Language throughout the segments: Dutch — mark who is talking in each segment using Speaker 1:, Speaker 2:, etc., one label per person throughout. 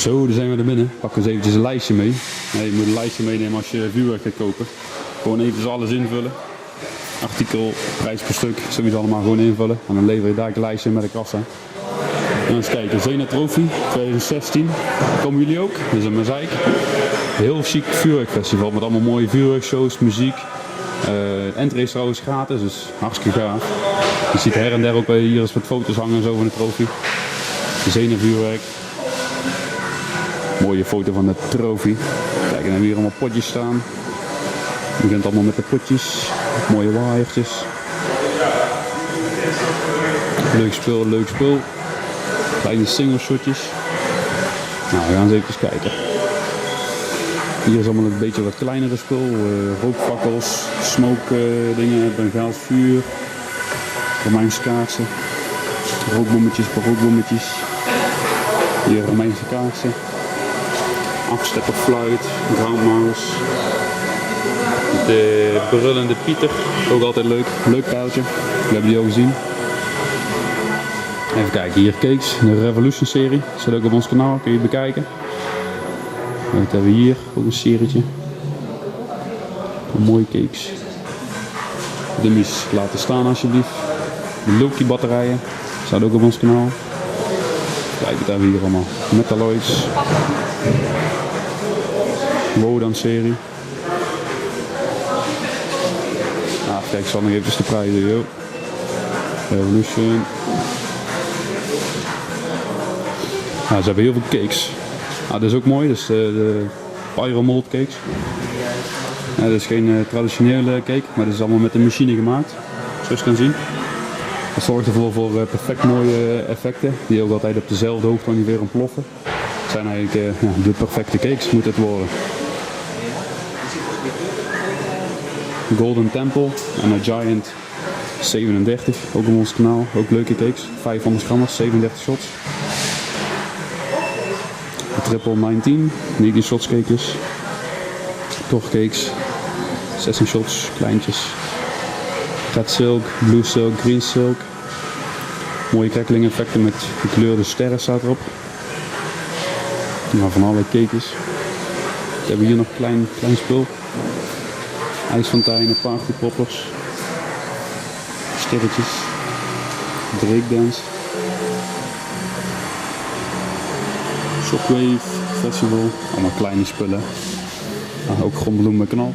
Speaker 1: Zo, daar zijn we er binnen. Pak eens eventjes een lijstje mee. Nee, je moet een lijstje meenemen als je vuurwerk gaat kopen. Gewoon even alles invullen. Artikel, prijs per stuk, sowieso allemaal gewoon invullen. En dan lever je daar een lijstje met de kassa. En eens kijken, Zena Trophy 2016. Komen jullie ook? Dat is een Mozaïek. Heel chic vuurwerkfestival met allemaal mooie vuurwerkshows, muziek. Entree is trouwens gratis, dus hartstikke gaaf. Je ziet her en der ook hier eens wat foto's hangen en zo van de trofee. Zena vuurwerk. Mooie foto van de trofee. Kijk, en dan hebben we hier allemaal potjes staan. Het begint allemaal met de potjes. Mooie waaiertjes. Leuk spul, leuk spul. Kleine single shotjes. Nou, we gaan eens even kijken. Hier is allemaal een beetje wat kleinere spul. Rookfakkels, smoke dingen, Bengaals vuur. Romeinse kaarsen. Rookbommetjes, rookbommetjes. Hier Romeinse kaarsen. Afstepperfluit, groundmouse. De brullende Pieter, ook altijd leuk. Leuk pijltje. We hebben die al gezien. Even kijken, hier cakes, de Revolution serie. Staat ook op ons kanaal, kun je bekijken. Wat hebben we hier? Ook een serietje. Mooie cakes. Dummies laten staan alsjeblieft. De Loki batterijen. Staat ook op ons kanaal. Kijk, wat hebben we hier allemaal. Metalloids. Wodan serie. Nou, kijk, ik zal nog even de prijzen. Yo. Revolution. Nou, ze hebben heel veel cakes. Nou, dat is ook mooi, dus de Pyro Mold cakes. Ja, dat is geen traditionele cake, maar dat is allemaal met een machine gemaakt. Zoals je kan zien. Dat zorgt ervoor voor perfect mooie effecten, die ook altijd op dezelfde hoogte ongeveer ontploffen. Het zijn eigenlijk de perfecte cakes, moet het worden. Golden Temple en een Giant 37, ook op ons kanaal, ook leuke cakes. 500 gram, 37 shots. Triple 19, 19 shots cakejes. Torcakes, 16 shots, kleintjes. Red silk, blue silk, green silk. Mooie crackling effecten met gekleurde sterren staat erop. Nou, van alle cakejes. We hebben hier nog klein spul. IJsfonteinen, partypoppers. Sterretjes. Breakdance. Shockwave Festival, allemaal kleine spullen. Ook grondbloem met knal.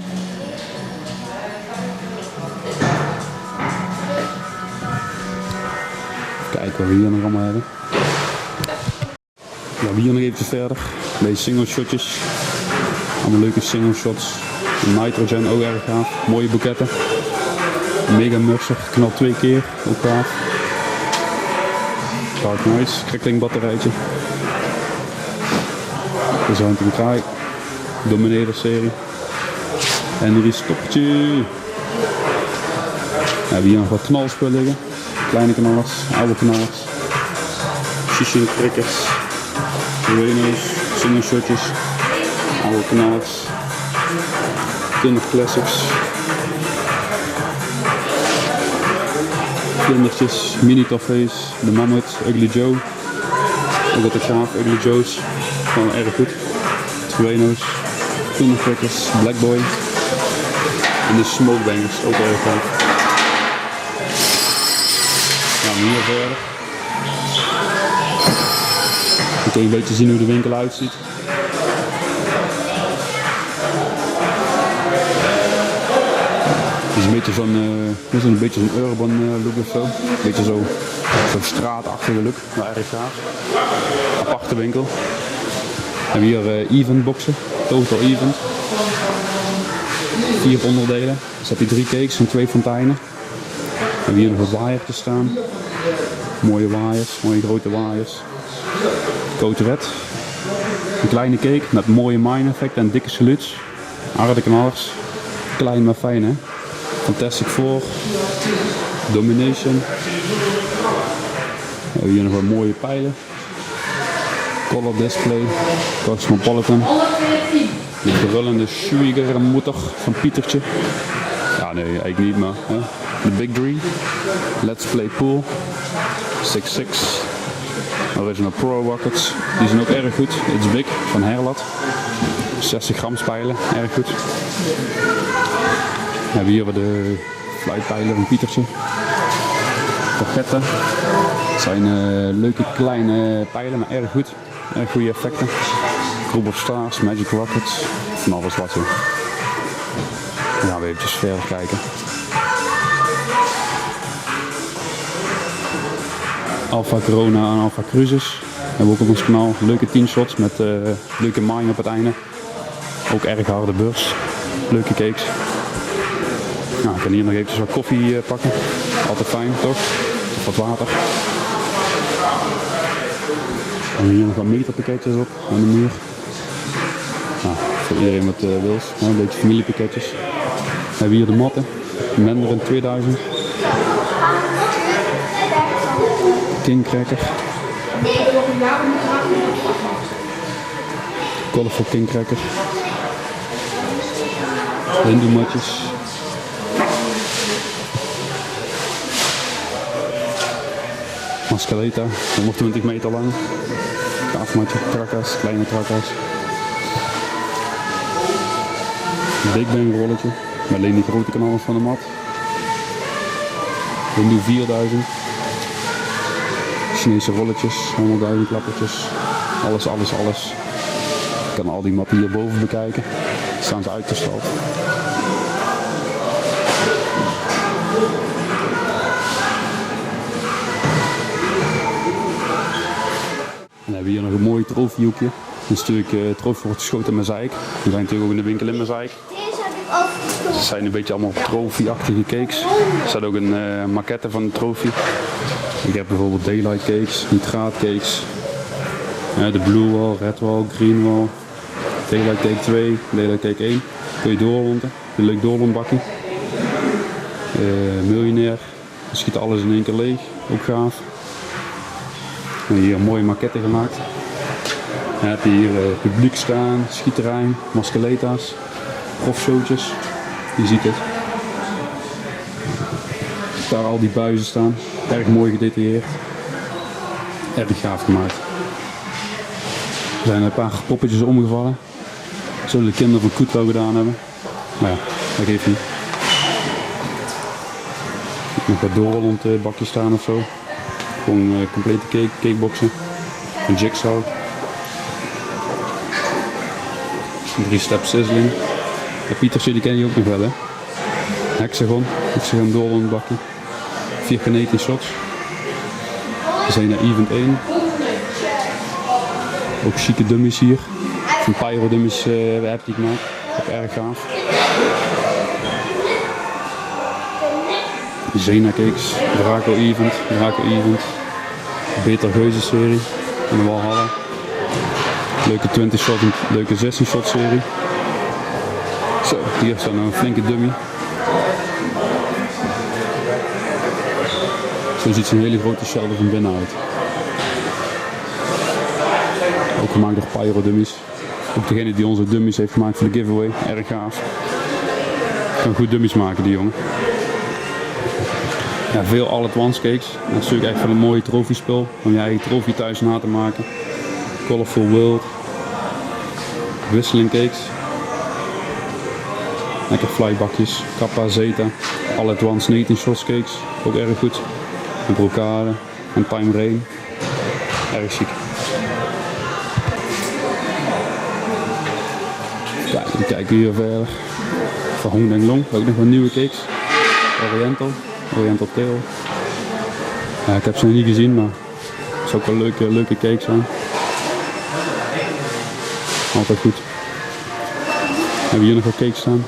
Speaker 1: Kijken wat we hier nog allemaal hebben. Ja, we hier nog even verder. Deze single shotjes. Allemaal leuke single shots. Nitrogen ook erg gaaf. Mooie boeketten. Mega Mercer, knalt 2 keer, ook gaaf. Dark Noise, crackling batterijtje. De Zuintige Kraai, Dominator serie. Henry Stoppertje. We hebben hier nog wat knalspullen liggen. Kleine knallers, oude knallers. Shishin krikkers. Rena's, single shotjes. Oude knallers. Kinder Classics. Vlindertjes, mini toffees, de Mammoth, Ugly Joe. Ook wat ik gaaf, Ugly Joe's. Gewoon erg goed. Trueno's, Kindercrackers, Blackboy. En de Smokebangers, ook erg gaaf. Gaan we hier verder. Dan kun je een beetje zien hoe de winkel uitziet. Het is een beetje zo'n urban look of zo. Een beetje zo'n straatachtige look, maar erg gaaf. Aparte winkel. We hebben hier event boxen, total event. 4 onderdelen. Dus heb je 3 cakes en 2 fonteinen. We hebben hier nog wat waaiertjes staan. Mooie waaiers, mooie grote waaiers. Code Red. Een kleine cake met mooie mine effecten en dikke salutes. Harde knallers. Klein maar fijn, hè. Fantastic Four. Domination. We hebben hier nog wat mooie pijlen. Color Display. Cosmopolitan. De brullende Schwiegermutter van Pietertje. Ja, nee, eigenlijk niet, maar hè. De Big 3. Let's Play Pool. 6-6. Original Pro Rockets. Die zijn ook erg goed. It's Big van Herlat. 60 gram spijlen, erg goed. We hebben hier de fluitpijlen van Pietertje. Pakketten. Het zijn leuke kleine pijlen, maar erg goed. Erg goede effecten. Group of Stars, Magic Rockets. Van alles wat je. Dan gaan we eventjes verder kijken. Alpha Corona en Alpha Cruises. Hebben we ook op ons kanaal. Leuke 10 shots met leuke mine op het einde. Ook erg harde beurs. Leuke cakes. Nou, ik kan hier nog eventjes wat koffie pakken. Altijd fijn, toch? Of wat water. En hier nog wat meterpakketjes op aan de muur. Nou, voor iedereen wat wil. Een beetje familiepakketjes. We hebben hier de matten. Mandarin 2000. King Cracker. Colorful King Cracker. Hindoe matjes. Mascaleta, 120 meter lang. Kaasmatje, trakkas, kleine trakkas. Big Bang rolletje, met alleen die grote knallers van de mat. Hindoe 4000. Chinese rolletjes, 100.000 klappertjes. Alles. Je kan al die matten hierboven bekijken. Staan ze uitgestald. Dan hebben we hier nog een mooi trofiehoekje. Een stuk trofee wordt geschoten met zeik. We zijn natuurlijk ook in de winkel in Mazeik. Ze zijn een beetje allemaal trofieachtige cakes. Er staat ook een maquette van de trofee. Ik heb bijvoorbeeld Daylight Cakes, Nitraat Cakes. De Blue Wall, Red Wall, Green Wall. Daylight Cake 2, Daylight Cake 1. Kun je doorronden. Een leuk doorrondbakje. Miljonair. Je schiet alles in één keer leeg. Ook gaaf. Hier een mooie maquette gemaakt. Dan heb je hier publiek staan, schieterij, mascaleta's, profshowtjes. Je ziet het. Daar al die buizen staan. Erg mooi gedetailleerd. Erg gaaf gemaakt. Er zijn een paar poppetjes omgevallen. Zullen de kinderen van Koet wel gedaan hebben. Maar ja, dat geeft niet. Nog wat doorrollend bakjes staan of zo. Gewoon complete cakeboxen. Een jigsaw. 3-step sizzling. De Pietertje die ken je ook nog wel, hè. Hexagon doorrollend bakje. 4 Canadian shots. We zijn naar Event 1. Ook chique dummies hier. Van Pyro dummies heb die gemaakt. Ook erg gaaf. Zena Cakes, Draco Event. Beter Geuze serie. En de Walhalla. Leuke 20 shot en leuke 16 shot serie. Zo, hier staat nou een flinke dummy. Zo ziet zo'n hele grote shell er van binnen uit. Ook gemaakt door Pyro Dummies. Ook degene die onze dummies heeft gemaakt voor de giveaway. Erg gaaf. Kan goed dummies maken die jongen. Ja, veel all-at-once cakes. Dat is natuurlijk echt van een mooie trofeespul. Om je eigen trofee thuis na te maken. Colorful World. Whistling cakes. Lekker flybakjes. Kappa, Zeta. All-at-once 19 shots cakes. Ook erg goed. Een brocade. En Time Rain. Erg chic. Kijk, we kijken hier verder. Van Hong Deng Long. Ook nog wat nieuwe cakes. Oriental Tail. Ja, ik heb ze nog niet gezien, maar het zou ook wel leuke cakes zijn. Altijd goed. We hebben hier nog wat cakes staan.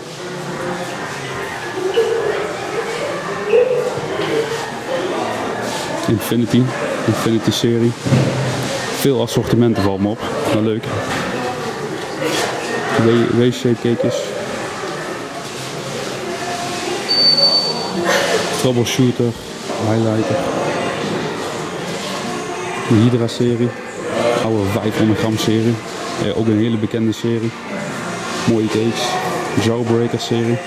Speaker 1: Infinity serie. Veel assortimenten valt me op. Maar leuk. W-shape cakejes. Troubleshooter, highlighter. De Hydra serie. Oude 500 gram serie. Ook een hele bekende serie. Mooie cakes. Jawbreaker serie.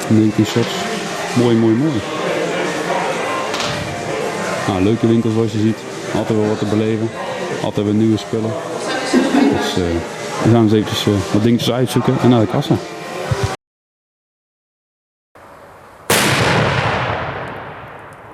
Speaker 1: 19 shots. Mooi. Nou, leuke winkel zoals je ziet. Altijd wel wat te beleven. Altijd weer nieuwe spullen. Dus we gaan eens eventjes wat dingetjes uitzoeken en naar de kassa.